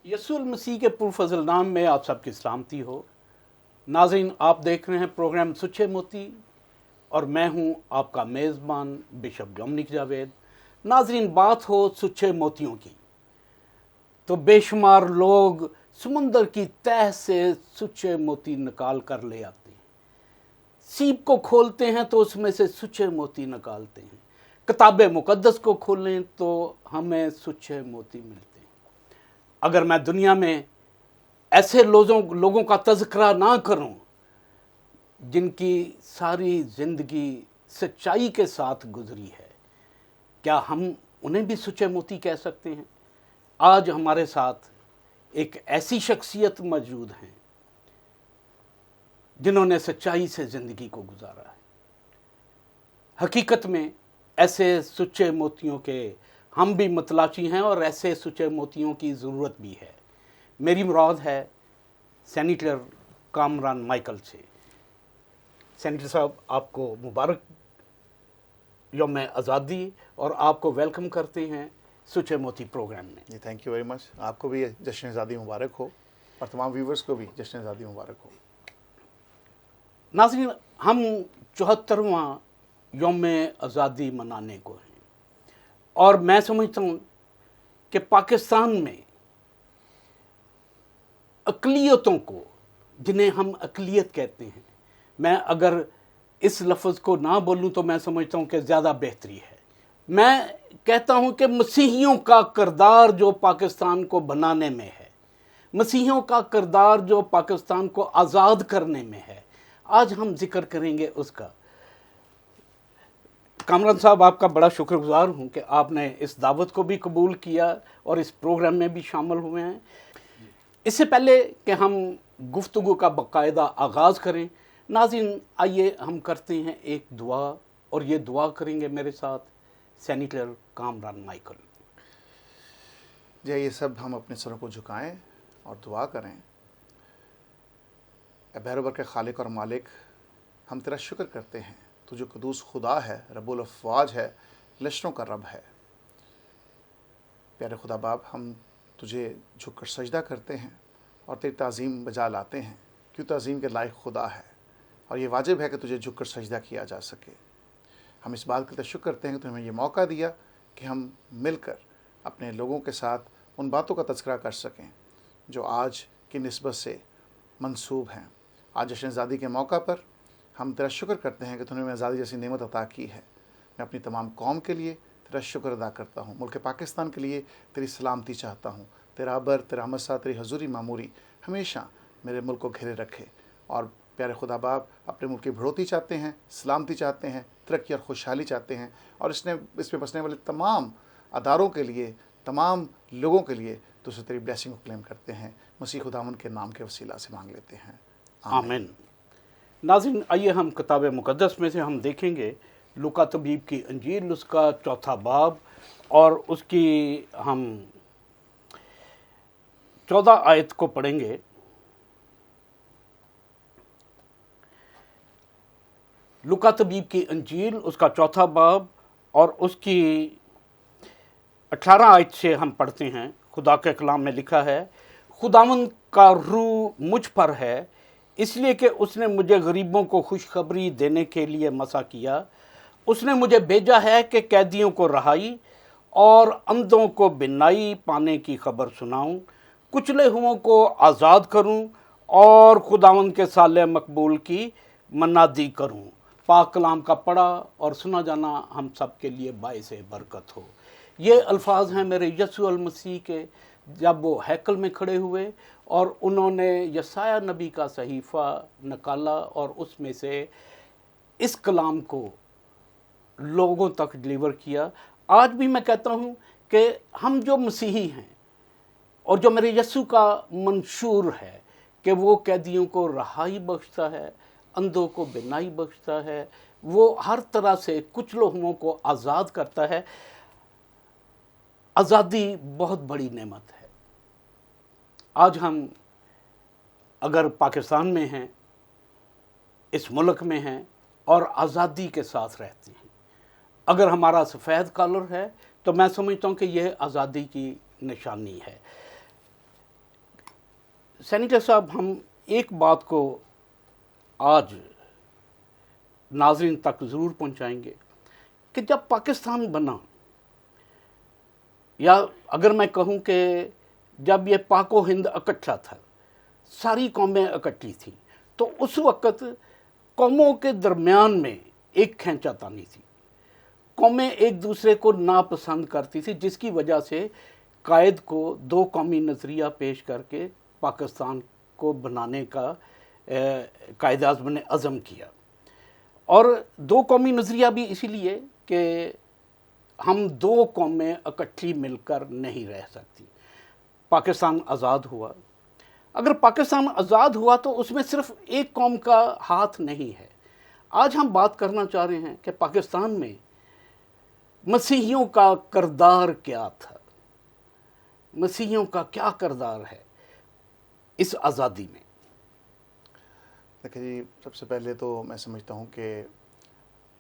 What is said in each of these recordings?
यसूल मसीह के पुरफजल नाम में आप सबकी सलामती हो। नाज़रीन, आप देख रहे हैं प्रोग्राम सुच्चे मोती और मैं हूं आपका मेज़बान बिशप डोमिनिक जावेद। नाज़रीन, बात हो सुच्चे मोतियों की तो बेशुमार लोग समुंदर की तह से सुच्चे मोती निकाल कर ले आते हैं। सीप को खोलते हैं तो उसमें से सुच्चे मोती निकालते हैं। किताब मुकद्दस को खोलें तो हमें सुच्चे मोती मिलते हैं। अगर मैं दुनिया में ऐसे लोगों का तज़किरा ना करूं जिनकी सारी ज़िंदगी सच्चाई के साथ गुजरी है, क्या हम उन्हें भी सुच्चे मोती कह सकते हैं? आज हमारे साथ एक ऐसी शख्सियत मौजूद हैं जिन्होंने सच्चाई से ज़िंदगी को गुजारा है। हकीकत में ऐसे सुच्चे मोतियों के हम भी मतलाची हैं और ऐसे सुच्चे मोतियों की ज़रूरत भी है। मेरी मुराद है सेनेटर कामरान माइकल से। सेनेटर साहब, आपको मुबारक यौम आज़ादी और आपको वेलकम करते हैं सुच्चे मोती प्रोग्राम में। जी, थैंक यू वेरी मच। आपको भी जश्न आज़ादी मुबारक हो और तमाम व्यूवर्स को भी जश्न आज़ादी मुबारक हो। नाज़रीन, हम 74वां यौम आज़ादी मनाने को हैं और मैं समझता हूँ कि पाकिस्तान में अक़लियतों को, जिन्हें हम अक़लियत कहते हैं, मैं अगर इस लफ्ज़ को ना बोलूँ तो मैं समझता हूँ कि ज़्यादा बेहतरी है। मैं कहता हूँ कि मसीहियों का किरदार जो पाकिस्तान को बनाने में है, मसीहियों का किरदार जो पाकिस्तान को आज़ाद करने में है, आज हम जिक्र करेंगे उसका। कामरान साहब, आपका बड़ा शुक्रगुजार हूँ कि आपने इस दावत को भी कबूल किया और इस प्रोग्राम में भी शामिल हुए हैं। इससे पहले कि हम गुफ्तगू का बाकायदा आगाज़ करें, नाज़रीन आइए हम करते हैं एक दुआ, और ये दुआ करेंगे मेरे साथ सेनेटर कामरान माइकल। जी, ये सब हम अपने सरों को झुकाएं और दुआ करें। ए बहरोबर के खालिक और मालिक, हम तेरा शुक्र करते हैं, तू जो कदूस खुदा है, रब्बुल अफ़वाज है, लश्करों का रब है। प्यारे खुदा बाप, हम तुझे झुककर सजदा करते हैं और तेरी ताज़ीम बजा लाते हैं, क्यों ताज़ीम के लायक खुदा है और ये वाजिब है कि तुझे झुककर सजदा किया जा सके। हम इस बात का शुक्र करते हैं कि तूने हमें ये मौका दिया कि हम मिलकर अपने लोगों के साथ उन बातों का तज़किरा कर सकें जो आज की निस्बत से मंसूब हैं। आज जश्न आज़ादी के मौका पर हम तेरा शुक्र करते हैं कि तूने हमें आज़ादी जैसी नेमत अता की है। मैं अपनी तमाम कौम के लिए तेरा शुक्र अदा करता हूँ। मुल्क पाकिस्तान के लिए तेरी सलामती चाहता हूँ। तेरा अबर, तेरा मसा, तेरी हजूरी मामूरी हमेशा मेरे मुल्क को घेरे रखे। और प्यारे खुदा बाप, अपने मुल्क की बढ़ोतरी चाहते हैं, सलामती चाहते हैं, तरक्की और खुशहाली चाहते हैं, और इसमें बसने वाले तमाम अदारों के लिए, तमाम लोगों के लिए तुझसे तेरी ब्लेसिंग को क्लेम करते हैं। मसीह खुदावंद के नाम के वसीला से मांग लेते हैं, आमीन। नाज़रीन, आइए हम किताब मुकद्दस में से हम देखेंगे लूका तबीब की अंजील, उसका 4था बाब और उसकी हम 14 आयत को पढ़ेंगे। लूका तबीब की अंजील, उसका 4था बाब और उसकी 18 आयत से हम पढ़ते हैं। खुदा के कलाम में लिखा है, खुदावंद का रूह मुझ पर है, इसलिए कि उसने मुझे गरीबों को खुशखबरी देने के लिए मसा किया। उसने मुझे भेजा है कि कैदियों को रहाई और अंधों को बिनाई पाने की खबर सुनाऊं, कुचले हुओं को आज़ाद करूं और खुदावंद के साले मकबूल की मनादी करूं। पाक कलाम का पढ़ा और सुना जाना हम सब के लिए बाइस बरकत हो। ये अल्फाज हैं मेरे यीशु मसीह के, जब वो हैकल में खड़े हुए और उन्होंने यसाया नबी का सहीफ़ा निकाला और उसमें से इस कलाम को लोगों तक डिलीवर किया। आज भी मैं कहता हूँ कि हम जो मसीही हैं और जो मेरे यीशु का मंशूर है कि वो कैदियों को रहाई बख्शता है, अंधों को बिनाई बख्शता है, वो हर तरह से कुछ लोगों को आज़ाद करता है। आज़ादी बहुत बड़ी नेमत है। आज हम अगर पाकिस्तान में हैं, इस मुल्क में हैं और आज़ादी के साथ रहते हैं, अगर हमारा सफ़ेद कलर है तो मैं समझता हूँ कि यह आज़ादी की निशानी है। सेनेटर साहब, हम एक बात को आज नाज़रीन तक ज़रूर पहुंचाएंगे कि जब पाकिस्तान बना, या अगर मैं कहूं कि जब ये पाको हिंद इकट्ठा था, सारी कौमें इकट्ठी थी, तो उस वक़्त कौमों के दरमियान में एक खींचातानी थी। कौमें एक दूसरे को नापसंद करती थी, जिसकी वजह से कायद को दो कौमी नज़रिया पेश करके पाकिस्तान को बनाने का कायद आज़म ने अज़म किया। और दो कौमी नज़रिया भी इसीलिए कि हम दो कौमें इकट्ठी मिलकर नहीं रह सकती। पाकिस्तान आज़ाद हुआ, अगर पाकिस्तान आज़ाद हुआ तो उसमें सिर्फ एक कौम का हाथ नहीं है। आज हम बात करना चाह रहे हैं कि पाकिस्तान में मसीहियों का किरदार क्या था, मसीहियों का क्या किरदार है इस आज़ादी में। देखिए जी, सबसे पहले तो मैं समझता हूँ कि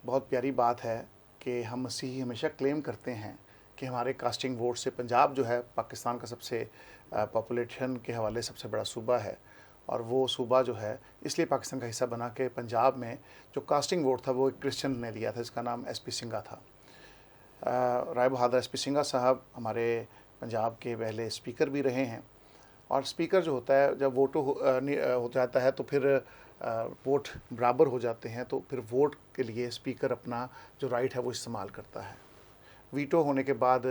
बहुत प्यारी बात है कि हम मसीही हमेशा क्लेम करते हैं कि हमारे कास्टिंग वोट से पंजाब जो है पाकिस्तान का सबसे पॉपुलेशन के हवाले सबसे बड़ा सूबा है, और वो सूबा जो है इसलिए पाकिस्तान का हिस्सा बना के पंजाब में जो कास्टिंग वोट था वो एक क्रिश्चियन ने दिया था, जिसका नाम एसपी सिंघा था। राय बहादुर एसपी सिंघा साहब हमारे पंजाब के पहले स्पीकर भी रहे हैं, और स्पीकर जो होता है जब हो जाता है तो फिर वोट बराबर हो जाते हैं, तो फिर वोट के लिए स्पीकर अपना जो राइट है वो इस्तेमाल करता है। वीटो होने के बाद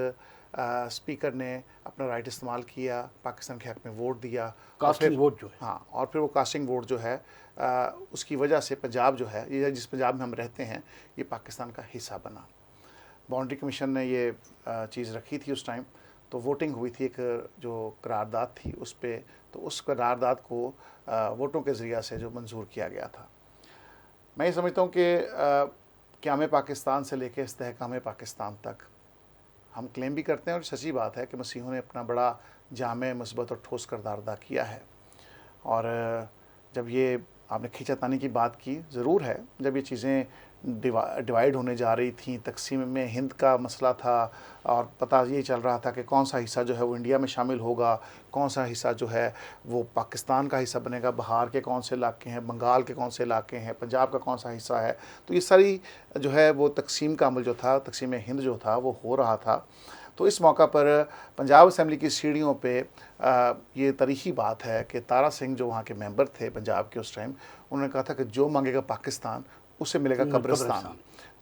स्पीकर ने अपना राइट इस्तेमाल किया, पाकिस्तान के हक़ में वोट दिया, कास्टिंग वोट जो है, हाँ, और फिर वो कास्टिंग वोट जो है उसकी वजह से पंजाब जो है, ये जिस पंजाब में हम रहते हैं, ये पाकिस्तान का हिस्सा बना। बाउंड्री कमीशन ने ये चीज़ रखी थी उस टाइम, तो वोटिंग हुई थी, एक जो करारदाद थी उस पर, तो उस करारदाद को वोटों के ज़रिया से जो मंजूर किया गया था। मैं ये समझता हूँ कि क़याम पाकिस्तान से लेकर इस्तेहकाम पाकिस्तान तक हम क्लेम भी करते हैं, और सच्ची बात है कि मसीहों ने अपना बड़ा जामे, मस्बत और ठोस किरदार अदा किया है। और जब ये आपने खींचातानी की बात की, ज़रूर है, जब ये चीज़ें डिवाइड होने जा रही थी, तकसीम में हिंद का मसला था, और पता ये चल रहा था कि कौन सा हिस्सा जो है वो इंडिया में शामिल होगा, कौन सा हिस्सा जो है वो पाकिस्तान का हिस्सा बनेगा, बिहार के कौन से इलाके हैं, बंगाल के कौन से इलाके हैं, पंजाब का कौन सा हिस्सा है, तो ये सारी जो है वो तकसीम का अमल जो था, तकसीम हिंद जो था वो हो रहा था। तो इस मौका पर पंजाब असम्बली की सीढ़ियों पे ये तारीख़ी बात है कि तारा सिंह जो वहाँ के मेंबर थे पंजाब के उस टाइम, उन्होंने कहा था कि जो मांगेगा पाकिस्तान उसे मिलेगा कब्रिस्तान।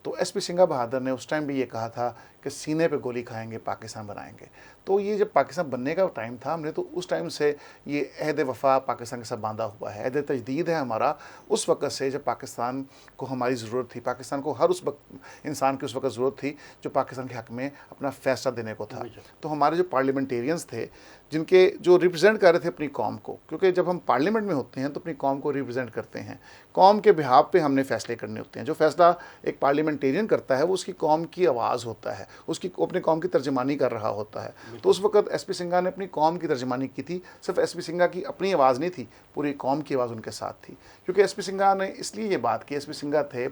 तो एसपी सिंघा बहादुर ने उस टाइम भी ये कहा था कि सीने पे गोली खाएंगे, पाकिस्तान बनाएंगे। तो ये जब पाकिस्तान बनने का टाइम था, हमने तो उस टाइम से ये अहद वफ़ा पाकिस्तान के साथ बांधा हुआ है, अहद तजदीद है हमारा उस वक़्त से जब पाकिस्तान को हमारी ज़रूरत थी, पाकिस्तान को हर उस वक्त इंसान की उस वक्त ज़रूरत थी जो पाकिस्तान के हक़ में अपना फ़ैसला देने को था। तो हमारे जो पार्लियामेंटेरियंस थे, जिनके जो रिप्रेजेंट कर रहे थे अपनी कौम को, क्योंकि जब हम पार्लियामेंट में होते हैं तो अपनी कौम को रिप्रेजेंट करते हैं, कौम के बिहाफ पे हमने फ़ैसले करने होते हैं। जो फ़ैसला एक पार्लियामेंटेरियन करता है वो उसकी कौम की आवाज़ होता है, उसकी अपनी कौम की तर्जमानी कर रहा होता है। तो उस वक्त एसपी सिंघा ने अपनी कौम की तर्जमानी की थी। सिर्फ एसपी सिंघा की अपनी आवाज़ नहीं थी, पूरी कौम की आवाज़ उनके साथ थी। क्योंकि एसपी सिंघा ने इसलिए ये बात की, एसपी सिंघा थे,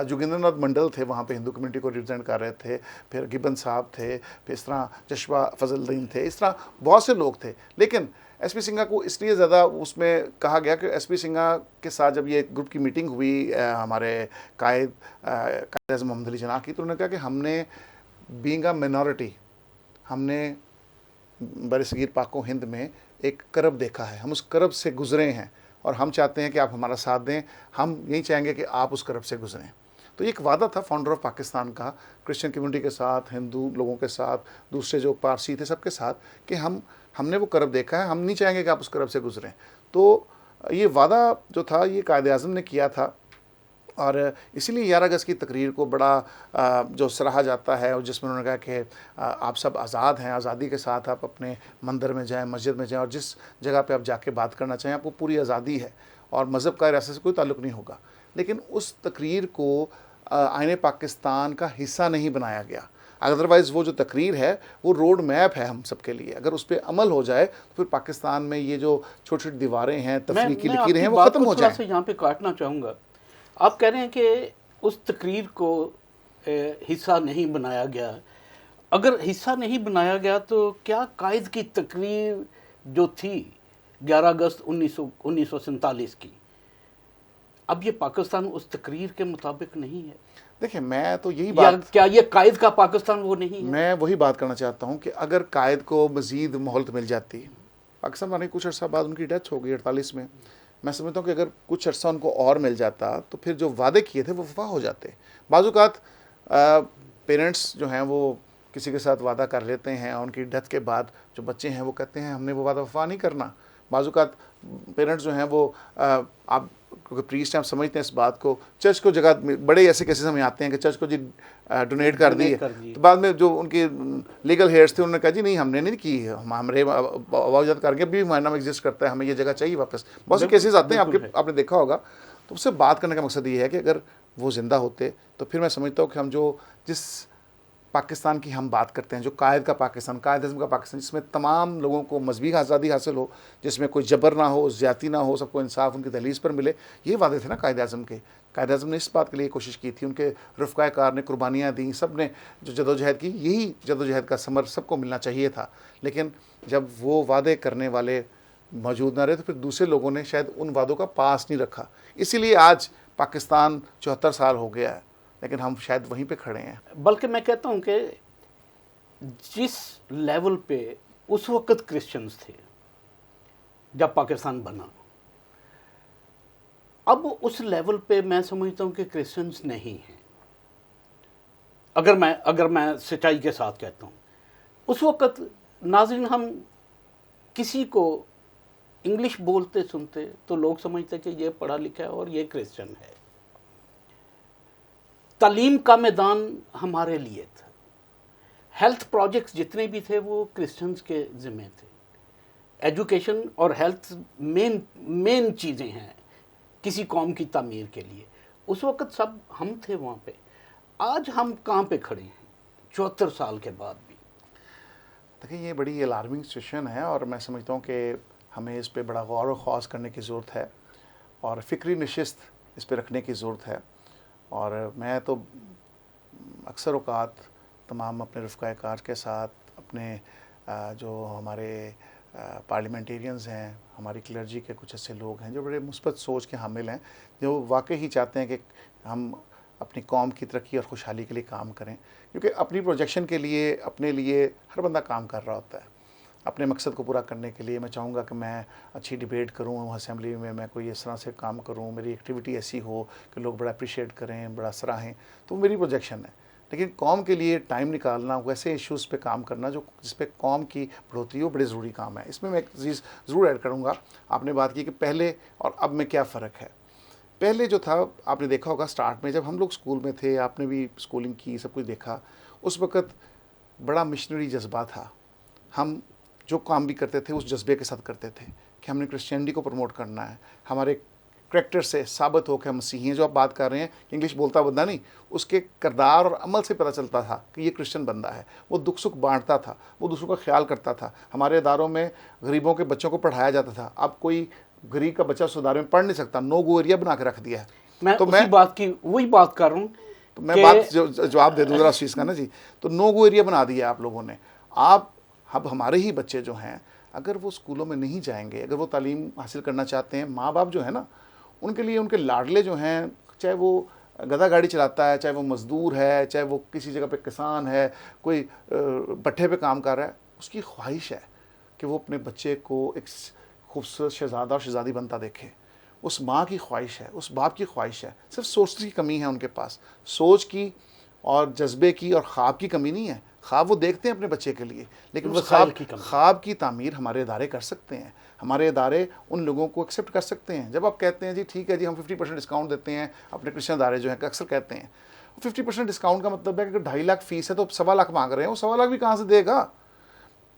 जोगिंद्रनाथ मंडल थे, वहाँ पे हिंदू कम्युनिटी को रिप्रेजेंट कर रहे थे, फिर गिबन साहब थे, फिर इस तरह जशवा फजलुद्दीन थे, इस तरह बहुत से लोग थे। लेकिन एसपी सिंघा को इसलिए ज़्यादा उसमें कहा गया कि एसपी सिंघा के साथ जब ये ग्रुप की मीटिंग हुई हमारे कायद आज़म मोहम्मद अली जिन्नाह की, तो उन्होंने कहा कि हमने बीइंग अ मिनॉरिटी, हमने बरसगीर पाको हिंद में एक करब देखा है, हम उस करब से गुज़रे हैं और हम चाहते हैं कि आप हमारा साथ दें, हम यही चाहेंगे कि आप उस करब से गुज़रें। तो ये एक वादा था फाउंडर ऑफ पाकिस्तान का, क्रिश्चियन कम्युनिटी के साथ, हिंदू लोगों के साथ, दूसरे जो पारसी थे सबके साथ, कि हमने वो करब देखा है, हम नहीं चाहेंगे कि आप उस करब से गुज़रें। तो ये वादा जो था ये कायद आज़म ने किया था, और इसीलिए 11 अगस्त की तकरीर को बड़ा जो सराहा जाता है, और जिसमें उन्होंने कहा कि आप सब आज़ाद हैं, आज़ादी के साथ आप अपने मंदिर में जाएं, मस्जिद में जाएं, और जिस जगह पे आप जाके बात करना चाहें आपको पूरी आज़ादी है, और मज़हब का रियासत से कोई ताल्लुक़ नहीं होगा। लेकिन उस तकरीर को आईने पाकिस्तान का हिस्सा नहीं बनाया गया। अदरवाइज़ वो जो तकरीर है वो रोड मैप है हम सब के लिए, अगर उस पर अमल हो जाए तो फिर पाकिस्तान में ये जो छोटी छोटी दीवारें हैं, तफरीकी लकीरें हैं, वो ख़त्म हो जाए। यहाँ पे काटना चाहूँगा, आप कह रहे हैं कि उस तकरीर को हिस्सा नहीं बनाया गया। अगर हिस्सा नहीं बनाया गया तो क्या कायद की तकरीर जो थी, 11 अगस्त 1947 की। अब ये पाकिस्तान उस तकरीर के मुताबिक नहीं है। देखिए, मैं तो यही या बात, क्या ये कायद का पाकिस्तान वो नहीं है? मैं वही बात करना चाहता हूँ कि अगर कायद को मज़ीद मोहलत मिल जाती, पाकिस्तान में कुछ अर्सा बाद उनकी डेथ हो गई 48 में, मैं समझता हूँ कि अगर कुछ अर्सा उनको और मिल जाता तो फिर जो वादे किए थे वो वफा हो जाते। बाज़-औक़ात पेरेंट्स जो हैं वो किसी के साथ वादा कर लेते हैं और उनकी डेथ के बाद जो बच्चे हैं वो कहते हैं हमने वो वादा वफा नहीं करना। बाज़-औक़ात पेरेंट्स जो हैं वो आप, क्योंकि प्रीस्ट हैं, आप समझते हैं इस बात को, चर्च को जगह बड़े ऐसे केसेस हमें आते हैं कि चर्च को जी डोनेट कर दी है, तो बाद में जो उनके लीगल हेयर्स थे उन्होंने कहा जी नहीं हमने नहीं की है, हमारे आवाज़ करके भी हमारा नाम एग्जिस्ट करता है, हमें ये जगह चाहिए वापस। बहुत से केसेस आते हैं, आपने देखा होगा। तो उससे बात करने का मकसद ये है कि अगर वो ज़िंदा होते तो फिर मैं समझता हूँ कि हम जो जिस पाकिस्तान की हम बात करते हैं, जो कायद का पाकिस्तान, कायद-ए-आज़म का पाकिस्तान, जिसमें तमाम लोगों को मज़हबी आज़ादी हासिल हो, जिसमें कोई जबर ना हो, ज़्यादती ना हो, सबको इंसाफ उनकी दहलीज़ पर मिले, ये वादे थे ना कायद-ए-आज़म के। कायद-ए-आज़म ने इस बात के लिए कोशिश की थी, उनके रफ़क़ाए कार ने कुर्बानियाँ दी, सब ने जो जदोजहद की, यही जदोजहद का समर सबको मिलना चाहिए था। लेकिन जब वो वादे करने वाले मौजूद ना रहे तो फिर दूसरे लोगों ने शायद उन वादों का पास नहीं रखा। इसीलिए आज पाकिस्तान 74 साल हो गया है, लेकिन हम शायद वहीं पे खड़े हैं। बल्कि मैं कहता हूँ कि जिस लेवल पे उस वक्त क्रिश्चियंस थे जब पाकिस्तान बना, अब उस लेवल पे मैं समझता हूँ कि क्रिश्चियंस नहीं हैं। अगर मैं सच्चाई के साथ कहता हूँ, उस वक्त नाज़रीन हम किसी को इंग्लिश बोलते सुनते तो लोग समझते कि ये पढ़ा लिखा है और ये क्रिश्चियन है। तालीम का मैदान हमारे लिए था, हेल्थ प्रोजेक्ट्स जितने भी थे वो क्रिश्चियंस के ज़िम्मे थे। एजुकेशन और हेल्थ मेन चीज़ें हैं किसी कौम की तामीर के लिए। उस वक्त सब हम थे वहाँ पे। आज हम कहाँ पे खड़े हैं 74 साल के बाद भी? देखिए, ये बड़ी अलार्मिंग सिचुएशन है और मैं समझता हूँ कि हमें इस पे बड़ा गौर व ख़ौस करने की ज़रूरत है और फ़िक्री नशिस्त इस पे रखने की ज़रूरत है। और मैं तो अक्सर औक़ात तमाम अपने रफ़क़ाए कार के साथ, अपने जो हमारे पार्लियामेंटेरियंस हैं, हमारी क्लर्जी के कुछ ऐसे लोग हैं जो बड़े मुस्बत सोच के हामिल हैं, जो वाकई ही चाहते हैं कि हम अपनी कौम की तरक्की और खुशहाली के लिए काम करें। क्योंकि अपनी प्रोजेक्शन के लिए, अपने लिए हर बंदा काम कर रहा होता है। अपने मकसद को पूरा करने के लिए मैं चाहूँगा कि मैं अच्छी डिबेट करूँ असेंबली में, मैं कोई इस तरह से काम करूँ, मेरी एक्टिविटी ऐसी हो कि लोग बड़ा अप्रिशिएट करें, बड़ा सराहें, तो मेरी प्रोजेक्शन है। लेकिन कौम के लिए टाइम निकालना, वैसे इश्यूज़ पे काम करना जो जिस पे कौम की बढ़ोतरी हो, बड़े ज़रूरी काम है। इसमें मैं एक चीज़ ज़रूर ऐड करूँगा। आपने बात की कि पहले और अब में क्या फ़र्क है। पहले जो था, आपने देखा होगा स्टार्ट में जब हम लोग स्कूल में थे, आपने भी स्कूलिंग की, सब कुछ देखा, उस वक़्त बड़ा मिशनरी जज्बा था। हम जो काम भी करते थे उस जज्बे के साथ करते थे कि हमने क्रिश्चियनिटी को प्रमोट करना है। हमारे करैक्टर से साबित हो कि हम मसीही हैं। जो आप बात कर रहे हैं, इंग्लिश बोलता बंदा नहीं, उसके किरदार और अमल से पता चलता था कि ये क्रिश्चियन बंदा है। वो दुख सुख बांटता था, वो दूसरों का ख्याल करता था। हमारे इदारों में गरीबों के बच्चों को पढ़ाया जाता था। अब कोई गरीब का बच्चा उस इदारे में पढ़ नहीं सकता, नो गो एरिया बना के रख दिया है। मैं वही बात कर रहा हूँ। तो मैं बात जवाब दे दूँ जरा इस चीज़ का ना जी। तो नो गो एरिया बना दिया आप लोगों ने। आप अब हमारे ही बच्चे जो हैं, अगर वो स्कूलों में नहीं जाएंगे, अगर वो तालीम हासिल करना चाहते हैं, माँ बाप जो है ना, उनके लिए उनके लाडले जो हैं, चाहे वो गधा गाड़ी चलाता है, चाहे वो मज़दूर है, चाहे वो किसी जगह पे किसान है, कोई भट्ठे पे काम कर रहा है, उसकी ख्वाहिश है कि वो अपने बच्चे को एक खूबसूरत शहज़ादा और शहज़ादी बनता देखे। उस माँ की ख्वाहिश है, उस बाप की ख्वाहिश है। सिर्फ सोच की कमी है उनके पास, सोच की और जज्बे की और ख्वाब की कमी नहीं है। ख्वाब वो देखते हैं अपने बच्चे के लिए, लेकिन उस ख्वाब की तामीर हमारे इदारे कर सकते हैं। हमारे इदारे उन लोगों को एक्सेप्ट कर सकते हैं। जब आप कहते हैं जी ठीक है जी हम 50% डिस्काउंट देते हैं, अपने क्रिश्चियन इदारे जो हैं अक्सर कहते हैं 50% डिस्काउंट का मतलब है कि 2.5 लाख फीस है तो 1.25 लाख मांग रहे हैं, वो 1.25 लाख भी कहाँ से देगा?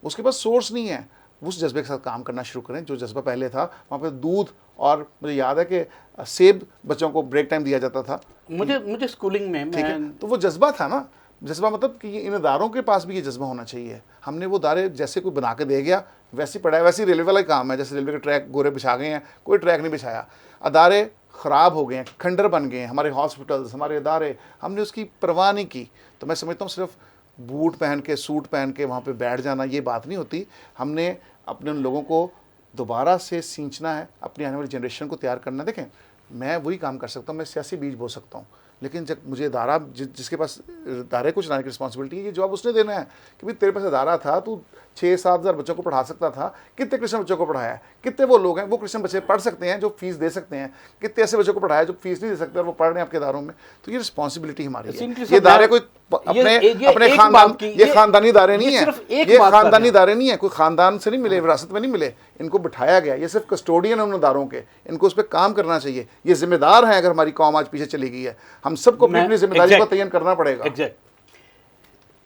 उसके पास सोर्स नहीं है। उस जज्बे के साथ काम करना शुरू करें जो जज्बा पहले था। वहाँ पे दूध और मुझे याद है कि सेब बच्चों को ब्रेक टाइम दिया जाता था। मुझे स्कूलिंग में ठीक है, तो वो जज्बा था ना। जज्बा मतलब कि इन इदारों के पास भी ये जज्बा होना चाहिए। हमने वो इदारे जैसे कोई बना के दे गया वैसे ही पढ़ाया, वैसे ही रेलवे वाला ही काम है। जैसे रेलवे के ट्रैक गोरे बिछा गए हैं, कोई ट्रैक नहीं बिछाया। अदारे ख़राब हो गए हैं, खंडर बन गए हैं हमारे हॉस्पिटल्स, हमारे इदारे, हमने उसकी परवाह नहीं की। तो मैं समझता हूँ सिर्फ बूट पहन के, सूट पहन के वहाँ पे बैठ जाना ये बात नहीं होती। हमने अपने उन लोगों को दोबारा से सींचना है, अपनी आने वाली जनरेशन को तैयार करना। देखें, मैं वही काम कर सकता हूँ, मैं सियासी बीज बो सकता हूँ, लेकिन जब मुझे इदारा जिसके पास इदारे को चलाने की रिस्पॉन्सिबिलिटी है, ये जवाब उसने देना है कि भाई तेरे पास इदारा था, तू 6-7 हज़ार बच्चों को पढ़ा सकता था, कितने क्रिश्चियन बच्चों को पढ़ाया है, कितने वो लोग हैं वो क्रिश्चियन बच्चे पढ़ सकते हैं जो फीस दे सकते हैं, कितने ऐसे बच्चों को पढ़ाया जो फीस नहीं दे सकते और वो पढ़ रहे हैं आपके इदारों में। तो ये रिस्पॉन्सिबिलिटी हमारी है। ये इदारे कोई अपने खानदान, ये खानदानी इदारे नहीं है, ये खानदानी इदारे नहीं है, कोई खानदान से नहीं मिले, विरासत में नहीं मिले, इनको बिठाया गया, ये सिर्फ कस्टोडियन है उन इदारों के, इनको उस पर काम करना चाहिए। ये जिम्मेदार हैं, अगर हमारी कौम आज पीछे चली गई है, हम सबको अपनी जिम्मेदारी को तयन करना पड़ेगा।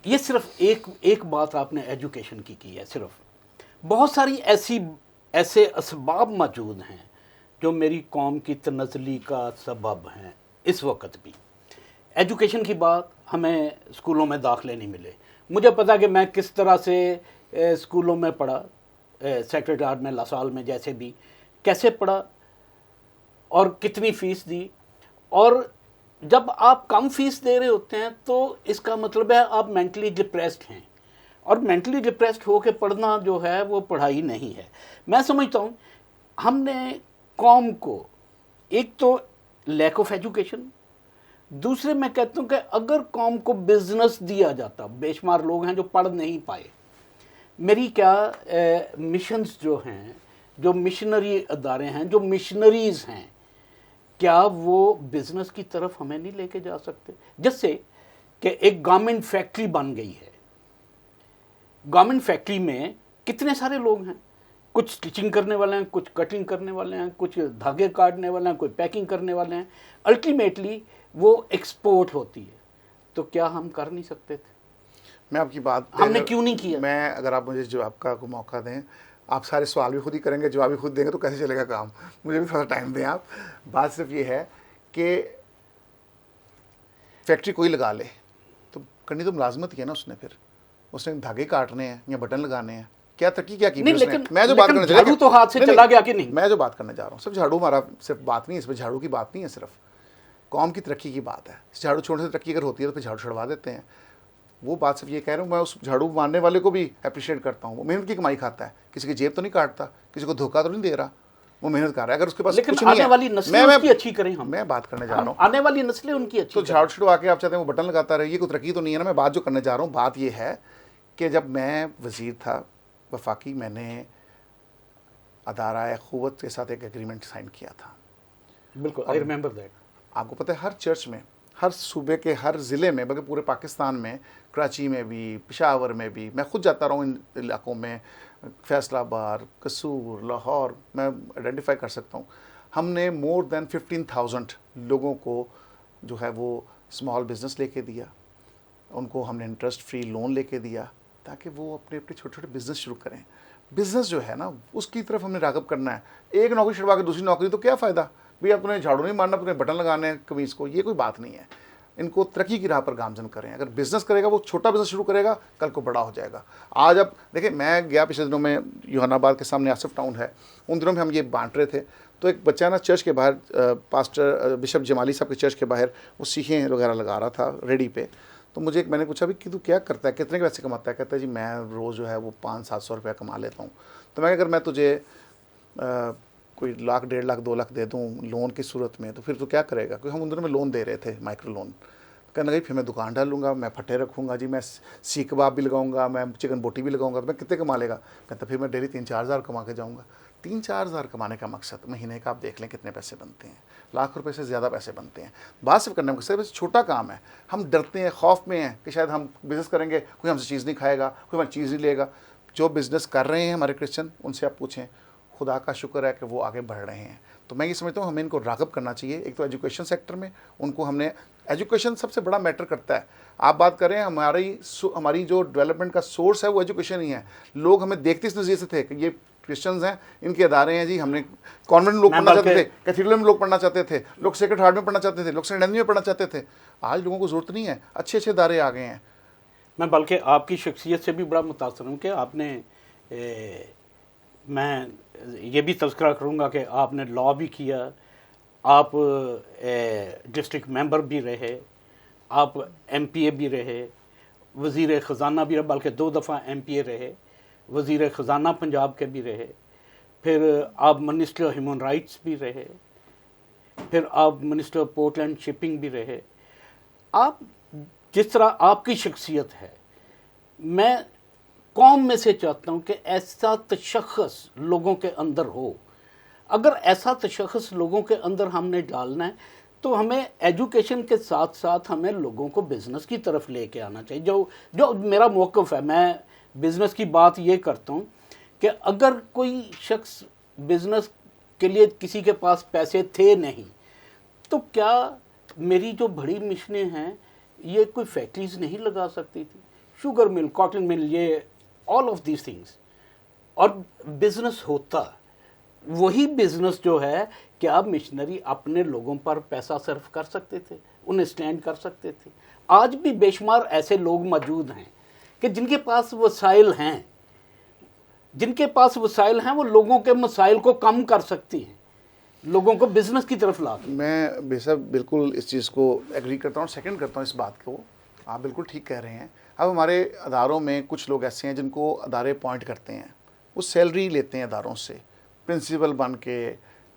ये सिर्फ एक बात आपने एजुकेशन की है, सिर्फ बहुत सारी ऐसे असबाब मौजूद हैं जो मेरी कौम की तनज़ली का सबब हैं। इस वक्त भी एजुकेशन की बात, हमें स्कूलों में दाखिले नहीं मिले। मुझे पता कि मैं किस तरह से स्कूलों में पढ़ा, सेक्रेटरीट में, लासाल में, जैसे भी कैसे पढ़ा और कितनी फ़ीस दी। और जब आप कम फीस दे रहे होते हैं तो इसका मतलब है आप मेंटली डिप्रेस्ड हैं, और मेंटली डिप्रेस्ड होकर पढ़ना जो है वो पढ़ाई नहीं है। मैं समझता हूँ हमने कौम को, एक तो लैक ऑफ एजुकेशन, दूसरे मैं कहता हूँ कि अगर कौम को बिजनेस दिया जाता, बेशुमार लोग हैं जो पढ़ नहीं पाए, मेरी क्या मिशंस जो हैं, जो मिशनरी अदारे हैं, जो मिशनरीज़ हैं, क्या वो बिज़नेस की तरफ हमें नहीं लेके जा सकते? जैसे कि एक गारमेंट फैक्ट्री बन गई है, गारमेंट फैक्ट्री में कितने सारे लोग हैं, कुछ स्टिचिंग करने वाले हैं, कुछ कटिंग करने वाले हैं, कुछ धागे काटने वाले हैं, कोई पैकिंग करने वाले हैं। अल्टीमेटली वो एक्सपोर्ट होती है। तो क्या हम कर नहीं सकते थे? मैं आपकी बात, हमने क्यों नहीं किया? मैं, अगर आप मुझे जवाब का कोई मौका दें, आप सारे सवाल भी खुद ही करेंगे, जवाब भी खुद देंगे, तो कैसे चलेगा काम? मुझे भी थोड़ा टाइम दें आप। बात सिर्फ ये है कि फैक्ट्री कोई लगा ले तो करनी तो मुलाजमत ही है ना उसने, फिर उसने धागे काटने हैं या बटन लगाने हैं, क्या तरक्की क्या की? लेकिन मैं जो बात करने जा रहा हूं, तो हाथ से चला गया कि नहीं? मैं जो बात करने जा रहा हूँ, सिर्फ झाड़ू हमारा सिर्फ बात नहीं है, इसमें झाड़ू की बात नहीं है, सिर्फ कौम की तरक्की की बात है। झाड़ू छोड़ने से तरक्की अगर होती है तो फिर झाड़ू छुड़वा देते हैं। वो बात सिर्फ ये कह रहा हूँ, मैं उस झाड़ू मारने वाले को भी अप्रिशिएट करता हूँ। वो मेहनत की कमाई खाता है, किसी की जेब तो नहीं काटता, किसी को धोखा तो नहीं दे रहा, वो मेहनत कर रहा है। अगर उसके पास कुछ नहीं है, वाली नस्लें उनकी अच्छी करें, मैं बात करने जा रहा हूँ, आने वाली नस्लें उनकी अच्छी। तो झाड़ू छुड़वा के आप चाहते हैं वो बटन लगाता रहे, ये कोई तरक्की तो नहीं है ना। मैं बात जो करने जा रहा हूँ, बात ये है कि जब मैं वज़ीर था वफाकी, मैंने अदारा क़ुव्वत के साथ एक एग्रीमेंट साइन किया था। बिल्कुल, आई रिमेंबर दैट। आपको पता है हर चर्च में, हर सूबे के हर ज़िले में, बल्कि पूरे पाकिस्तान में, कराची में भी, पेशावर में भी, मैं खुद जाता रहा हूँ इन इलाकों में, फैसलाबाद, कसूर, लाहौर, मैं आइडेंटिफाई कर सकता हूँ। हमने मोर देन 15,000 लोगों को जो है वो स्मॉल बिज़नेस लेके दिया, उनको हमने इंटरेस्ट फ्री लोन लेके दिया ताकि वो अपने अपने छोटे छोटे बिज़नेस शुरू करें। बिज़नेस जो है ना उसकी तरफ हमने राग़िब करना है। एक नौकरी छुड़वा के दूसरी नौकरी, तो क्या फ़ायदा भैया? अपने झाड़ू नहीं मारना, अपने बटन लगाने हैं कमीज़ को, ये कोई बात नहीं है। इनको तरक्की की राह पर गामजन करें। अगर बिज़नेस करेगा, वो छोटा बिज़नेस शुरू करेगा, कल को बड़ा हो जाएगा। आज अब देखिए, मैं गया पिछले दिनों में, योहानाबाद के सामने आसिफ टाउन है, उन दिनों में हम ये बांट रहे थे, तो एक बच्चा ना चर्च के बाहर, पास्टर बिशप जमाली साहब के चर्च के बाहर वो सीखें वगैरह लगा रहा था रेडी पे। तो मुझे मैंने पूछा भी कि तू क्या करता है, कितने के पैसे कमाता है? कहता है जी मैं रोज़ जो है वो 500-700 रुपया कमा लेता हूँ। तो मैं अगर मैं तुझे कोई 1,00,000, 1.5 लाख, 2 लाख दे दूँ लोन की सूरत में, तो फिर तो क्या करेगा? क्योंकि हम उन दिनों में लोन दे रहे थे, माइक्रो लोन। कहने लगी फिर मैं दुकान डालूंगा, मैं फटे रखूँगा जी, मैं सीख कबाब भी लगाऊंगा, मैं चिकन बोटी भी लगाऊंगा, तो मैं कितने कमा लेगा? कहता फिर मैं डेली 3-4 हज़ार कमा के जाऊँगा। 3-4 हज़ार कमाने का मकसद महीने का आप देख लें कितने पैसे बनते हैं, लाख रुपए से ज़्यादा पैसे बनते हैं। बात सिर्फ करने में छोटा काम है। हम डरते हैं, खौफ में हैं कि शायद हम बिज़नेस करेंगे, कोई हमसे चीज़ नहीं खाएगा, कोई हमारी चीज़ नहीं लेगा। जो बिज़नेस कर रहे हैं हमारे क्रिश्चियन, उनसे आप पूछें, खुदा का शुक्र है कि वो आगे बढ़ रहे हैं। तो मैं ये समझता हूँ हमें इनको राग़िब करना चाहिए। एक तो एजुकेशन सेक्टर में उनको हमने, एजुकेशन सबसे बड़ा मैटर करता है। आप बात करें, हमारी जो डेवलपमेंट का सोर्स है वो एजुकेशन ही है। लोग हमें देखते इस नज़रिए से थे कि ये क्रिश्चियंस हैं, इनके अदारे हैं जी, हमने कॉन्वेंट में लोग पढ़ना चाहते थे, कैथीड्रल में लोग पढ़ना चाहते थे, लोग सेक्रेट हार्ट में पढ़ना चाहते थे, लोग सेंट एंथनी में पढ़ना चाहते थे। आज लोगों को ज़रूरत नहीं है, अच्छे अच्छे अदारे आ गए हैं। मैं बल्कि आपकी शख्सियत से भी बड़ा मुतासर हूँ कि आपने मैं ये भी तज़किरा करूँगा कि आपने लॉ भी किया, आप डिस्ट्रिक्ट मेंबर भी रहे, आप MPA भी रहे, वज़ीर ख़ज़ाना भी रहे, बल्कि 2 दफ़ा MPA रहे, वज़ीर ख़ज़ाना पंजाब के भी रहे। फिर आप मिनिस्टर ह्यूमन राइट्स भी रहे, फिर आप मिनिस्टर पोर्ट एंड शिपिंग भी रहे। आप जिस तरह आपकी शख्सियत है, मैं कौम में से चाहता हूँ कि ऐसा तशख़्ख़ुस लोगों के अंदर हो। अगर ऐसा तशख़्ख़ुस लोगों के अंदर हमने डालना है तो हमें एजुकेशन के साथ साथ हमें लोगों को बिज़नेस की तरफ लेके आना चाहिए। जो मेरा मौक़िफ़ है, मैं बिज़नेस की बात ये करता हूँ कि अगर कोई शख्स बिज़नेस के लिए किसी के पास पैसे थे नहीं, तो क्या मेरी जो बड़ी मिशनें हैं ये कोई फैक्ट्रीज नहीं लगा सकती थी? शुगर मिल, कॉटन मिल, ये ऑल ऑफ दीज थिंग्स, और बिज़नेस होता। वही बिज़नेस जो है, क्या मिशनरी अपने लोगों पर पैसा सर्व कर सकते थे, उन्हें स्टैंड कर सकते थे? आज भी बेशुमार ऐसे लोग मौजूद हैं कि जिनके पास वसाइल हैं, वो लोगों के मसाइल को कम कर सकती हैं, लोगों को बिजनेस की तरफ ला। मैं बेशक बिल्कुल इस चीज़ को एग्री करता हूँ, सेकंड करता हूँ इस बात को। आप बिल्कुल ठीक कह रहे हैं। अब हमारे अदारों में कुछ लोग ऐसे हैं जिनको अदारे अपॉइंट करते हैं, वो सैलरी लेते हैं अदारों से, प्रिंसिपल बन के,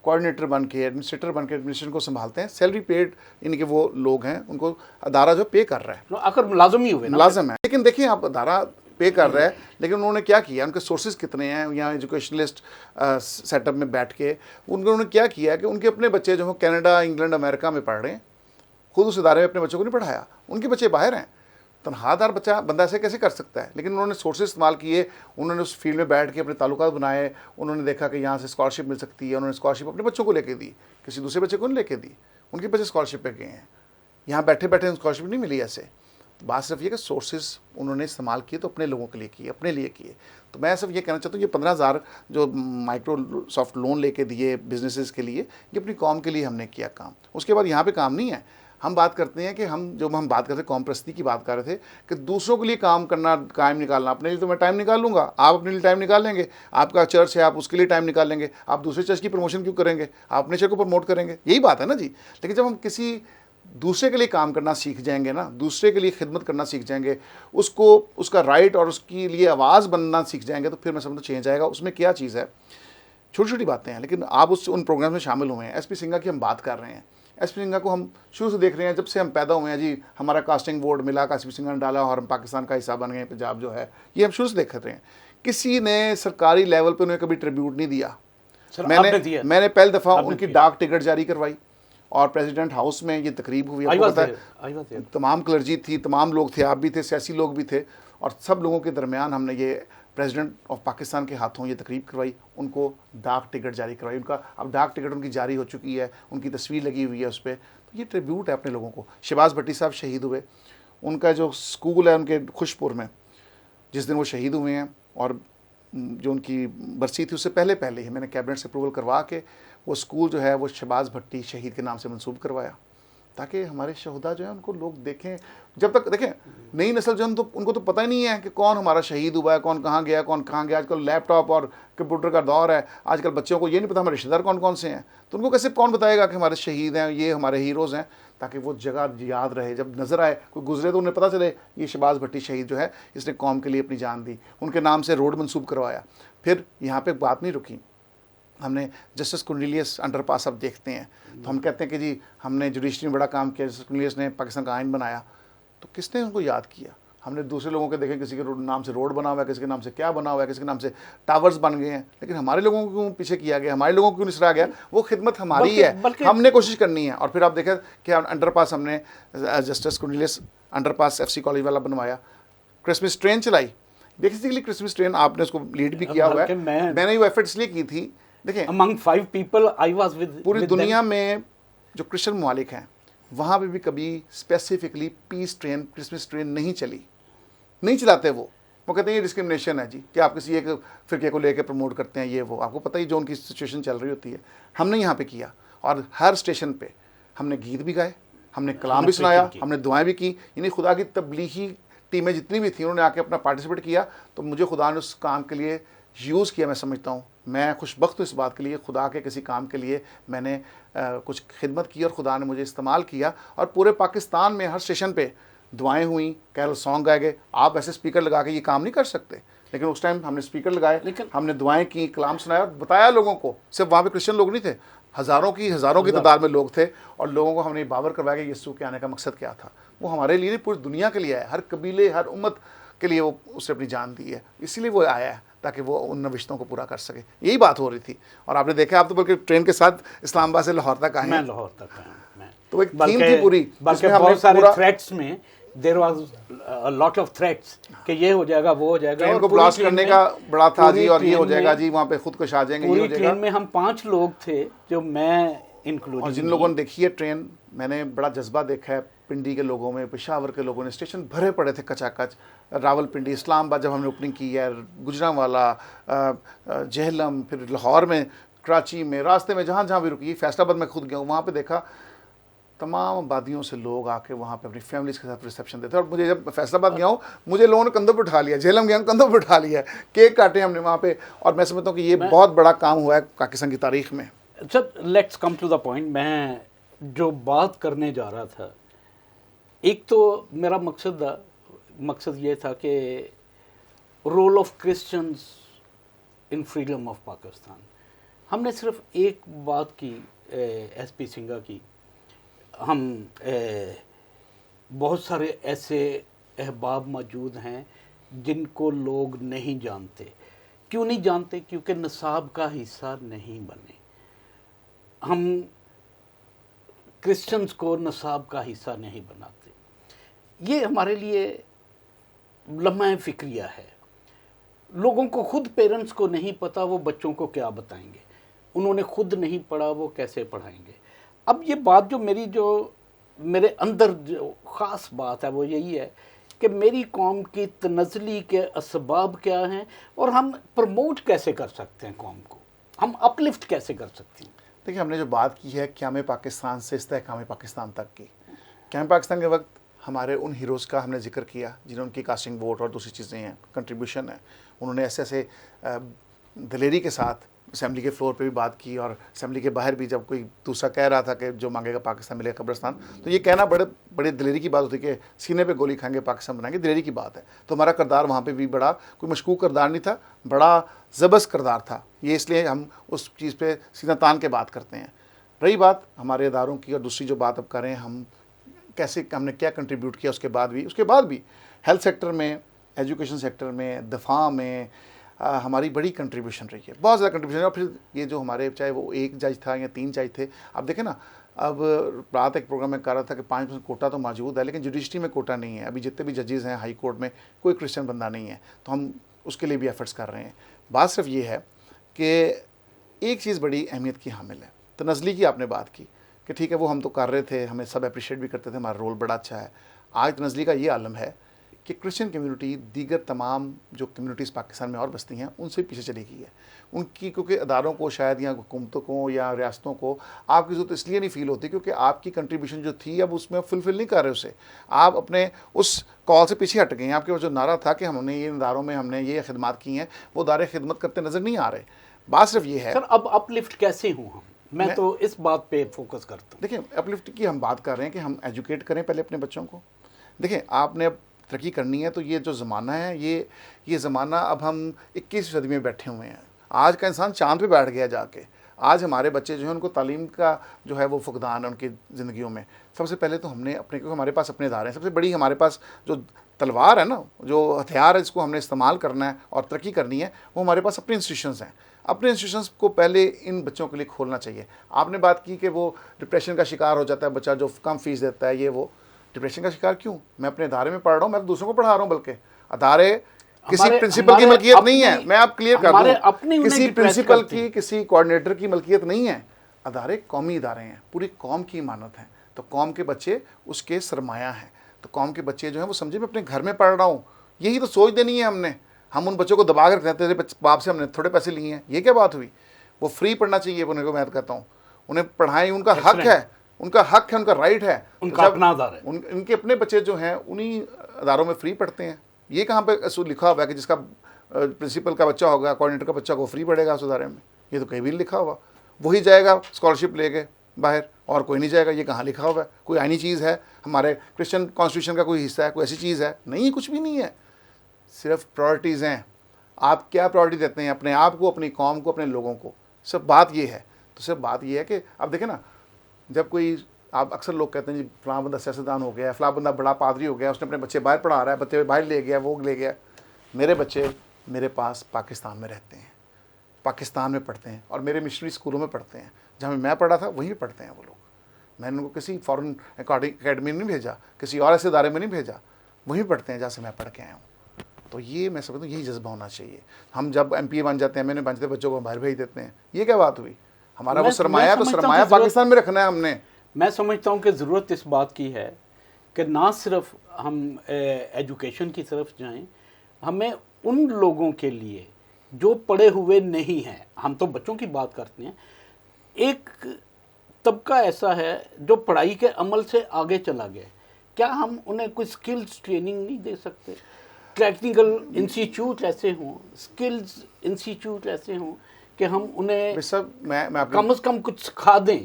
कोऑर्डिनेटर बन के, एडमिनिस्ट्रेटर बन के एडमिनिस्ट्रेशन को संभालते हैं। सैलरी पेड इनके वो लोग हैं, उनको अदारा जो पे कर रहा है, आखिर मुलाजम ही हुए ना, मुलाजम है। लेकिन देखिए, आप अदारा पे कर रहा है, लेकिन उन्होंने क्या किया, उनके सोर्सेज कितने हैं यहाँ एजुकेशनलिस्ट सेटअप में बैठ के उन्होंने क्या किया कि उनके अपने बच्चे जो कनाडा, इंग्लैंड, अमेरिका में पढ़ रहे हैं, खुद उस इदारे में अपने बच्चों को नहीं पढ़ाया, उनके बच्चे बाहर हैं। तनख्वाहदार बंदा ऐसे कैसे कर सकता है? लेकिन उन्होंने सोर्सेज इस्तेमाल किए, उन्होंने उस फील्ड में बैठ के अपने ताल्लुकात बनाए, उन्होंने देखा कि यहाँ से स्कॉलरशिप मिल सकती है, उन्होंने स्कॉलरशिप अपने बच्चों को लेके दी, किसी दूसरे बच्चे को नहीं लेके दी, उनके बच्चे स्कॉलरशिप पे गए हैं। यहाँ बैठे बैठे स्कॉलरशिप नहीं मिली ऐसे। तो बात सिर्फ ये कि सोर्सेज उन्होंने इस्तेमाल किए तो अपने लोगों के लिए किए, अपने लिए किए। तो मैं सिर्फ ये कहना चाहता हूँ, ये 15,000 जो माइक्रोसॉफ्ट लोन लेके दिए बिजनेसेस के लिए, ये अपनी कौम के लिए हमने किया काम। उसके बाद यहाँ पे काम नहीं है। हम बात करते हैं कि हम बात करते हैं, कौम परस्ती की बात कर रहे थे कि दूसरों के लिए काम करना, टाइम निकालना। अपने लिए तो मैं टाइम निकाल लूँगा, आप अपने लिए टाइम निकाल लेंगे, आपका चर्च है आप उसके लिए टाइम निकाल लेंगे, आप दूसरे चर्च की प्रमोशन क्यों करेंगे, आप अपने चर्च को प्रमोट करेंगे, यही बात है ना जी। लेकिन जब हम किसी दूसरे के लिए काम करना सीख जाएंगे ना, दूसरे के लिए खिदमत करना सीख जाएंगे, उसको उसका राइट और उसके लिए आवाज़ बनना सीख जाएंगे, तो फिर मैं समझता चेंज आएगा। उसमें क्या चीज़ है, छोटी छोटी बातें हैं, लेकिन आप उन प्रोग्राम में शामिल हुए हैं। एसपी सिंघा की हम बात कर रहे हैं। एसपी सिंघा को हम शुरू से देख रहे हैं, जब से हम पैदा हुए हैं जी, हमारा कास्टिंग बोर्ड मिला, एसपी सिंघा ने डाला और हम पाकिस्तान का हिस्सा बन गए, पंजाब जो है, ये हम शुरू से देख रहे हैं। किसी ने सरकारी लेवल पे उन्हें कभी ट्रिब्यूट नहीं दिया। मैंने पहली दफ़ा उनकी डाक टिकट जारी करवाई और प्रेसिडेंट हाउस में ये तकरीब हुई। आपको पता है, तमाम क्लर्जी थी, तमाम लोग थे, आप भी थे, सियासी लोग भी थे, और सब लोगों के दरमियान हमने ये प्रेसिडेंट ऑफ पाकिस्तान के हाथों ये तकरीब करवाई, उनको डाक टिकट जारी करवाई। उनका अब डाक टिकट उनकी जारी हो चुकी है, उनकी तस्वीर लगी हुई है उस पर। तो ये ट्रिब्यूट है अपने लोगों को। शहबाज भट्टी साहब शहीद हुए, उनका जो स्कूल है उनके खुशपुर में, जिस दिन वो शहीद हुए हैं, और जो उनकी बरसी थी उससे पहले ही मैंने कैबिनेट से अप्रूवल करवा के वो स्कूल जो है वो शहबाज भट्टी शहीद के नाम से मंसूब करवाया, ताकि हमारे शहदा जो है उनको लोग देखें। जब तक देखें नई नस्ल जो है उनको तो पता ही नहीं है कि कौन हमारा शहीद हुआ है, कौन कहाँ गया, कौन कहाँ गया। आजकल लैपटॉप और कंप्यूटर का दौर है, आजकल बच्चों को ये नहीं पता हमारे रिश्तेदार कौन कौन से हैं, तो उनको कैसे कौन बताएगा कि हमारे शहीद हैं, ये हमारे हीरोज़ हैं, ताकि वो जगह याद रहे। जब नज़र आए कोई गुजरे तो उन्हें पता चले ये शहबाज भट्टी शहीद जो है इसने कौम के लिए अपनी जान दी, उनके नाम से रोड मंसूब करवाया। फिर यहाँ पर बात नहीं रुकी, हमने जस्टिस कुर्नेलियस अंडरपास अब देखते हैं तो हम कहते हैं कि जी हमने जुडिशरी में बड़ा काम किया, जस्टिस कुर्नेलियस ने पाकिस्तान का आइन बनाया, तो किसने उनको याद किया? हमने दूसरे लोगों के देखे, किसी के नाम से रोड बना हुआ है, किसी के नाम से क्या बना हुआ है, किसी के नाम से टावर्स बन गए हैं, लेकिन हमारे लोगों को क्यों पीछे किया गया, हमारे लोगों को क्यों निसरा गया? वो खिदमत हमारी है, हमने कोशिश करनी है। और फिर आप देखें कि अंडरपास हमने justice Cornelius underpass FC college वाला बनवाया, क्रिसमस ट्रेन चलाई। बेसिकली क्रिसमस ट्रेन आपने उसको लीड भी किया हुआ है, मैंने वो एफर्ट इसलिए की थी। देखिए among 5 people I was with पूरी दुनिया में जो क्रिश्चियन ममालिक हैं वहाँ पे भी कभी specifically peace train, Christmas train नहीं चली, नहीं चलाते। वो कहते हैं ये डिस्क्रिमिनेशन है जी, कि आप किसी एक फ़िरके को लेकर प्रमोट करते हैं, ये वो। आपको पता ही जो उनकी सिचुएशन चल रही होती है। हमने यहाँ पे किया, और हर स्टेशन पे हमने गीत भी गाए, हमने कलाम भी सुनाया, हमने दुआएं भी की। यानी खुदा की तबलीगी टीमें जितनी भी थी उन्होंने आके अपना पार्टिसिपेट किया। तो मुझे खुदा ने उस काम के लिए यूज़ किया। मैं समझता हूँ मैं खुशबख्त हूँ इस बात के लिए, खुदा के किसी काम के लिए मैंने कुछ खिदमत की और खुदा ने मुझे इस्तेमाल किया। और पूरे पाकिस्तान में हर स्टेशन पे दुआएं हुई, कैरल सॉन्ग गाए गए। आप ऐसे स्पीकर लगा के ये काम नहीं कर सकते, लेकिन उस टाइम हमने स्पीकर लगाए, लेकिन हमने दुआएं की, कलाम सुनाया और बताया लोगों को। सिर्फ वहाँ पे क्रिश्चियन लोग नहीं थे, हज़ारों की तादाद में लोग थे, और लोगों को हमने बावर करवाया कि यीशु के आने का मकसद क्या था। वो हमारे लिए नहीं, पूरी दुनिया के लिए आया, हर कबीले, हर उम्मत के लिए वो उसने अपनी जान दी है, इसीलिए वो आया है ताकि वो उन नविश्तों को पूरा कर सके। यही बात हो रही थी। और आपने देखा, आप तो बल्कि ट्रेन के साथ इस्लामाबाद से लाहौर तक आए मैं हैं, लाहौर तक आया हूं, मैं तो एक थीम थी पूरी, बल्कि जिसमें हमने बहुत सारे पूरा थ्रेट्स में there was a lot of threats कि ये हो जाएगा, वो हो जाएगा, ट्रेन और को पूरी ब्लास्ट ट्रेन करने में- का बड़ा था पूरी जी, और ये ट्रेन हो जाएगा में- जी, वहाँ पे खुद कुछ आ जाएंगे, ये पूरी हो ट्रेन जाएगा। में हम 5 लोग थे, जो मैं इंक्लूडिंग, और जिन लोगों ने देखी है ट्रेन, मैंने बड़ा जज्बा देखा है पिंडी के लोगों में, पेशावर के लोगों ने, स्टेशन भरे पड़े थे कचाकच। रावलपिंडी, इस्लामाबाद जब हमने ओपनिंग की है, गुजरांवाला, जेहलम, फिर लाहौर में, कराची में, रास्ते में जहाँ जहाँ भी रुकी, फैसलाबाद में खुद गया हूँ, वहाँ पे देखा तमाम आबादियों से लोग आके वहाँ पे अपनी फैमिलीज के साथ रिसेप्शन देते। और मुझे जब फैसलाबाद गया हूँ, मुझे लोगों ने कंधों पर उठा लिया, जेहलम गया कंधों पर उठा लिया, केक काटे हमने वहाँ पे। और मैं समझता हूँ कि ये बहुत बड़ा काम हुआ है पाकिस्तान की तारीख में। Sir let's come to the point. मैं जो बात करने जा रहा था, एक तो मेरा मकसद ये था कि role of Christians in freedom of Pakistan. हमने सिर्फ एक बात की, एसपी सिंघा की, हम बहुत सारे ऐसे अहबाब मौजूद हैं जिनको लोग नहीं जानते। क्यों नहीं जानते? क्योंकि निसाब का हिस्सा नहीं बने। हम क्रिश्चियंस को निसाब का हिस्सा नहीं बनाते। ये हमारे लिए लम्हा फिक्रिया है। लोगों को खुद, पेरेंट्स को नहीं पता वो बच्चों को क्या बताएंगे। उन्होंने खुद नहीं पढ़ा, वो कैसे पढ़ाएंगे। अब ये बात जो मेरे अंदर जो ख़ास बात है वो यही है कि मेरी कौम की तनज़ली के असबाब क्या हैं और हम प्रमोट कैसे कर सकते हैं कौम को, हम अपलिफ्ट कैसे कर सकते हैं। देखिए, हमने जो बात की है क़याम पाकिस्तान से इस्तेहकाम पाकिस्तान तक की, क़याम पाकिस्तान के वक्त हमारे उन हीरोज़ का हमने जिक्र किया जिन्होंने उनकी कास्टिंग वोट और दूसरी चीज़ें हैं, कंट्रीब्यूशन है। उन्होंने ऐसे ऐसे दलेरी के साथ असेंबली के फ्लोर पे भी बात की, और असेंबली के बाहर भी जब कोई दूसरा कह रहा था कि जो मांगेगा पाकिस्तान मिलेगा कब्रिस्तान, तो ये कहना बड़े दिलेरी की बात होती है कि सीने पे गोली खाएंगे पाकिस्तान बनाएंगे, दिलेरी की बात है। तो हमारा किरदार वहाँ पे भी बड़ा कोई मशकूक किरदार नहीं था, बड़ा ज़बरदस्त किरदार था। ये इसलिए हम उस चीज़ पे सीना तान के बात करते हैं। रही बात हमारे इदारों की, और दूसरी जो बात अब करें हम कैसे, हमने क्या कंट्रीब्यूट किया उसके बाद भी हेल्थ सेक्टर में, एजुकेशन सेक्टर में, दफा में हमारी बड़ी कंट्रीब्यूशन रही है, बहुत ज़्यादा कंट्रीब्यूशन है। और फिर ये जो हमारे, चाहे वो 1 जज था या 3 जज थे, अब देखें ना, अब रात एक प्रोग्राम में कह रहा था कि 5% कोटा तो मौजूद है, लेकिन जुडिशरी में कोटा नहीं है। अभी जितने भी जजेज़ हैं हाई कोर्ट में, कोई क्रिश्चियन बंदा नहीं है, तो हम उसके लिए भी एफर्ट्स कर रहे हैं। बात सिर्फ ये है कि एक चीज़ बड़ी अहमियत की हामिल है। तो नज़ली की आपने बात की कि ठीक है, वो हम तो कर रहे थे, हमें सब अप्रिशिएट भी करते थे, हमारा रोल बड़ा अच्छा है। आज तो नज़ली का ये आलम है कि क्रिश्चियन कम्युनिटी दीगर तमाम जो कम्युनिटीज़ पाकिस्तान में और बसती हैं उनसे पीछे चली गई है। उनकी, क्योंकि अदारों को शायद, या हुकूमतों को या रियासतों को आपकी ज़रूरत इसलिए नहीं फ़ील होती क्योंकि आपकी कंट्रीब्यूशन जो थी अब उसमें फुलफ़िल नहीं कर रहे उसे, आप अपने उस कॉल से पीछे हट गए हैं। आपके पास जो नारा था कि हमने ये इदारों में हमने ये खिदमत की हैं, वो इदारे खिदमत करते नज़र नहीं आ रहे। बात सिर्फ ये है सर, अब अपलिफ्ट कैसे हूँ हम, मैं तो इस बात पे फोकस करता हूँ। देखिए, अपलिफ्ट की हम बात कर रहे हैं कि हम एजुकेट करें पहले अपने बच्चों को। देखिए, आपने अब तरक्की करनी है, तो ये जो ज़माना है, ये ज़माना, अब हम 21वीं सदी में बैठे हुए हैं। आज का इंसान चाँद पे बैठ गया जाके। आज हमारे बच्चे जो हैं उनको तालीम का जो है वो फुकदान है उनकी ज़िंदगियों में। सबसे पहले तो हमने अपने, क्योंकि हमारे पास अपने इदारे हैं, सबसे बड़ी हमारे पास जो तलवार है ना, जो हथियार है जिसको हमने इस्तेमाल करना है और तरक्की करनी है, वो हमारे पास अपने इंस्टीट्यूशंस हैं। अपने इंस्टीट्यूशंस को पहले इन बच्चों के लिए खोलना चाहिए। आपने बात की कि वो डिप्रेशन का शिकार हो जाता है बच्चा जो कम फीस देता है, ये वो डिप्रेशन का शिकार क्यों? मैं अपने इदारे में पढ़ रहा हूँ, मैं तो दूसरों को पढ़ा रहा हूँ। बल्कि अदारे किसी प्रिंसिपल की मलकियत नहीं है, मैं आप क्लियर कर दूँ, किसी प्रिंसिपल की, किसी कोऑर्डिनेटर की मलकियत नहीं है। अदारे कौमी इदारे हैं, पूरी कौम की इमानत है। तो कौम के बच्चे उसके सरमाया हैं। तो कौम के बच्चे जो हैं वो समझे मैं अपने घर में पढ़ रहा हूँ, यही तो सोच देनी है हमने। हम उन बच्चों को दबा कर रखते हैं, तेरे बाप से हमने थोड़े पैसे लिए हैं, ये क्या बात हुई? वो फ्री पढ़ना चाहिए उन्हें, को मैं कहता हूँ उन्हें पढ़ाएं, उनका हक है, उनका राइट है, उनका अपना अदारा है। उनके अपने बच्चे जो हैं उन्हीं अदारों में फ्री पढ़ते हैं। ये कहाँ पे असूल लिखा हुआ है कि जिसका प्रिंसिपल का बच्चा होगा, कोऑर्डिनेटर का बच्चा होगा, फ्री पढ़ेगा उस अदारे में? ये तो कहीं भी नहीं लिखा हुआ। वही जाएगा स्कॉलरशिप लेके बाहर, और कोई नहीं जाएगा। ये कहाँ लिखा हुआ है? कोई आईनी चीज़ है? हमारे क्रिश्चियन कॉन्स्टिट्यूशन का कोई हिस्सा है? कोई ऐसी चीज़ है? नहीं, कुछ भी नहीं है। सिर्फ प्रायोरिटीज़ हैं। आप क्या प्रायोरिटी देते हैं अपने आप को, अपनी कौम को, अपने लोगों को। सिर्फ बात ये है। तो सिर्फ बात ये है कि अब देखें ना, जब कोई, आप अक्सर लोग कहते हैं जी फलां बंदा सियासतदान हो गया, फलां बंदा बड़ा पादरी हो गया, उसने अपने बच्चे बाहर पढ़ा रहा है, बच्चे बाहर ले गया, वो ले गया। मेरे बच्चे मेरे पास पाकिस्तान में रहते हैं, पाकिस्तान में पढ़ते हैं, और मेरे मिशनरी स्कूलों में पढ़ते हैं। जहाँ मैं पढ़ा था वहीं पढ़ते हैं वो लोग। मैंने उनको किसी फॉरेन अकेडमी में नहीं भेजा, किसी और ऐसे इदारे में नहीं भेजा, वहीं पढ़ते हैं जहाँ से मैं पढ़ के आया हूँ। तो ये मैं समझता हूँ यही जज्बा होना चाहिए। हम जब MPA बन जाते हैं, मैंने बन जाते बच्चों को बाहर भेज देते हैं, ये क्या बात हुई? हमारा वो सरमाया, तो सरमाया पाकिस्तान में रखना है हमने। मैं समझता हूँ कि ज़रूरत इस बात की है कि ना सिर्फ हम एजुकेशन की तरफ जाएं, हमें उन लोगों के लिए जो पढ़े हुए नहीं हैं, हम तो बच्चों की बात करते हैं, एक तबका ऐसा है जो पढ़ाई के अमल से आगे चला गया, क्या हम उन्हें कोई स्किल्स ट्रेनिंग नहीं दे सकते? टेक्निकल इंस्टीट्यूट ऐसे हों, स्किल्स इंस्टीट्यूट ऐसे हों कि हम उन्हें सब मैं कम से कम कुछ सिखा दें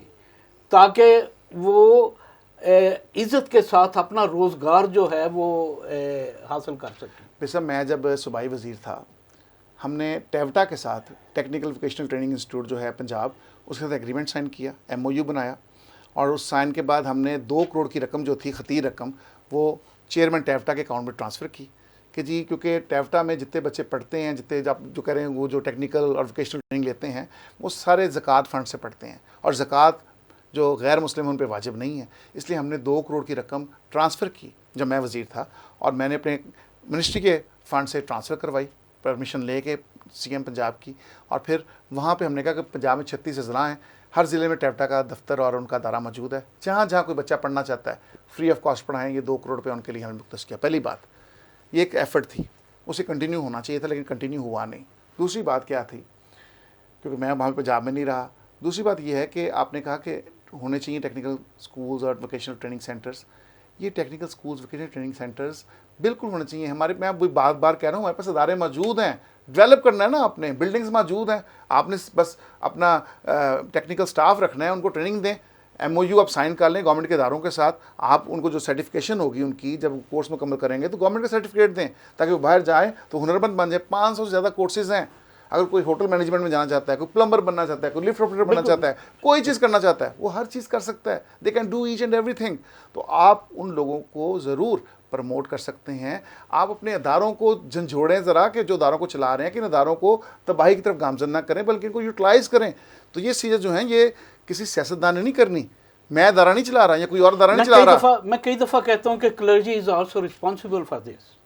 ताकि वो इज़्ज़त के साथ अपना रोज़गार जो है वो हासिल कर सकें। वैसे मैं जब सूबाई वज़ीर था, हमने टेवटा के साथ, टेक्निकल वोकेशनल ट्रेनिंग इंस्टीट्यूट जो है पंजाब, उसके साथ एग्रीमेंट साइन किया, MOU बनाया, और उस साइन के बाद हमने 2 करोड़ की रकम जो थी, खतीर रकम, वो चेयरमैन टेवटा के अकाउंट में ट्रांसफ़र की कि जी, क्योंकि टेवटा में जितने बच्चे पढ़ते हैं, जितने आप जो कह रहे हैं वो जो टेक्निकल और वोकेशनल ट्रेनिंग लेते हैं, वो सारे ज़कात फ़ंड से पढ़ते हैं, और ज़कात जो गैर मुस्लिम हैं उन पर वाजिब नहीं है। इसलिए हमने 2 करोड़ की रकम ट्रांसफ़र की जब मैं वज़ीर था, और मैंने अपने मिनिस्ट्री के फ़ंड से ट्रांसफ़र करवाई, परमिशन लेके CM पंजाब की। और फिर वहाँ पे हमने कहा कि पंजाब में 36 ज़िला हैं, हर ज़िले में टेवटा का दफ्तर और उनका अदारा मौजूद है, जहाँ जहाँ कोई बच्चा पढ़ना चाहता है फ्री ऑफ कॉस्ट पढ़ाएँ। ये 2 करोड़ रुपये उनके लिए हमने मुख्तस किया। पहली बात, ये एक एफ़र्ट थी, उसे कंटिन्यू होना चाहिए था, लेकिन कंटिन्यू हुआ नहीं। दूसरी बात क्या थी, क्योंकि मैं वहाँ पंजाब में नहीं रहा, दूसरी बात यह है कि आपने कहा कि होने चाहिए टेक्निकल स्कूल्स और वोकेशनल ट्रेनिंग सेंटर्स। ये technical schools, vocational training centres बिल्कुल होने चाहिए हमारे। मैं बार बार कह रहा हूँ, हमारे पास अदारे मौजूद हैं, डेवलप करना है ना, अपने बिल्डिंग्स मौजूद हैं, आपने बस अपना टेक्निकल स्टाफ रखना है, उनको ट्रेनिंग दें। MOU आप साइन कर लें गवर्नमेंट के इदारों के साथ, आप उनको जो सर्टिफिकेशन होगी उनकी, जब कोर्स मुकम्मल करेंगे तो गवर्नमेंट का सर्टिफिकेट दें, ताकि वो बाहर जाए तो हुनरमंद बन जाए। 500 से ज़्यादा कोर्सेज़ हैं। अगर कोई होटल मैनेजमेंट में जाना चाहता है, कोई प्लम्बर बनना चाहता है, कोई लिफ्ट ऑपरेटर बनना चाहता है, कोई चीज़ करना चाहता है, वो हर चीज़ कर सकता है। They can do each and everything. तो आप उन लोगों को ज़रूर प्रमोट कर सकते हैं। आप अपने अदारों को झंझोड़ें ज़रा, कि जो अदारों को चला रहे हैं कि इन अदारों को तबाही की तरफ गामजन ना करें, बल्कि इनको यूटिलाइज़ करें। तो ये चीज़ें जो हैं, ये किसी सियासतदान ने नहीं करनी। मैं अदारा नहीं चला रहा या कोई और अदारा नहीं चला रहा। मैं कई दफ़ा कहता हूँ कि clergy is also responsible for this.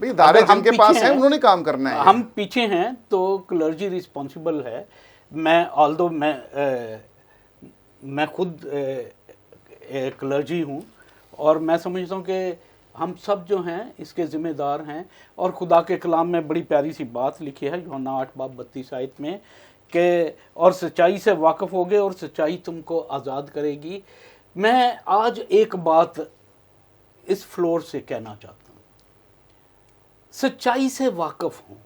भाई दारे जिनके पास हैं उन्होंने काम करना है। हम पीछे हैं तो क्लर्जी रिस्पॉन्सिबल है। मैं ऑल्दो मैं खुद क्लर्जी हूँ, और मैं समझता हूँ कि हम सब जो हैं इसके ज़िम्मेदार हैं। और खुदा के कलाम में बड़ी प्यारी सी बात लिखी है, यूहन्ना 8:32 आयत में, कि और सच्चाई से वाकिफ़ होगे और सच्चाई तुमको आज़ाद करेगी। मैं आज एक बात इस फ्लोर से कहना चाहता हूँ, सच्चाई से वाकिफ़ हों,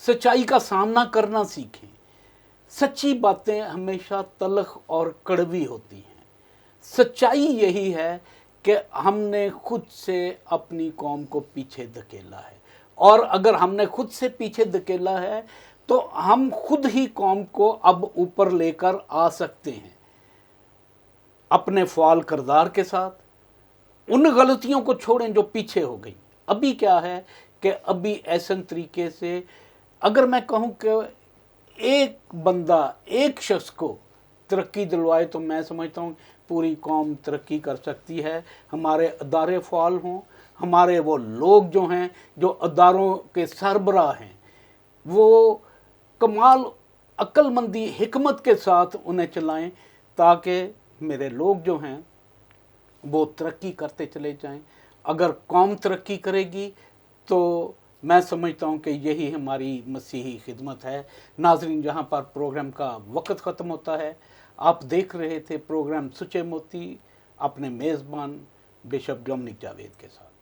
सच्चाई का सामना करना सीखें। सच्ची बातें हमेशा तलख और कड़वी होती हैं। सच्चाई यही है कि हमने खुद से अपनी कौम को पीछे धकेला है, और अगर हमने खुद से पीछे धकेला है तो हम खुद ही कौम को अब ऊपर लेकर आ सकते हैं, अपने फ़ाल किरदार के साथ। उन गलतियों को छोड़ें जो पीछे हो गई। अभी क्या है कि अभी ऐसे तरीके से, अगर मैं कहूँ कि एक बंदा, एक शख्स को तरक्की दिलवाए, तो मैं समझता हूँ पूरी कौम तरक्की कर सकती है। हमारे अदारे फ़ाल हों, हमारे वो लोग जो हैं, जो अदारों के सरबराह हैं, वो कमाल अक्लमंदी, हिकमत के साथ उन्हें चलाएं, ताकि मेरे लोग जो हैं वो तरक्की करते चले जाएं। अगर कौम तरक्की करेगी तो मैं समझता हूँ कि यही हमारी मसीही खिदमत है। नाज़रीन, जहाँ पर प्रोग्राम का वक्त ख़त्म होता है, आप देख रहे थे प्रोग्राम सच्चे मोती अपने मेज़बान बिशप डोमिनिक जावेद के साथ।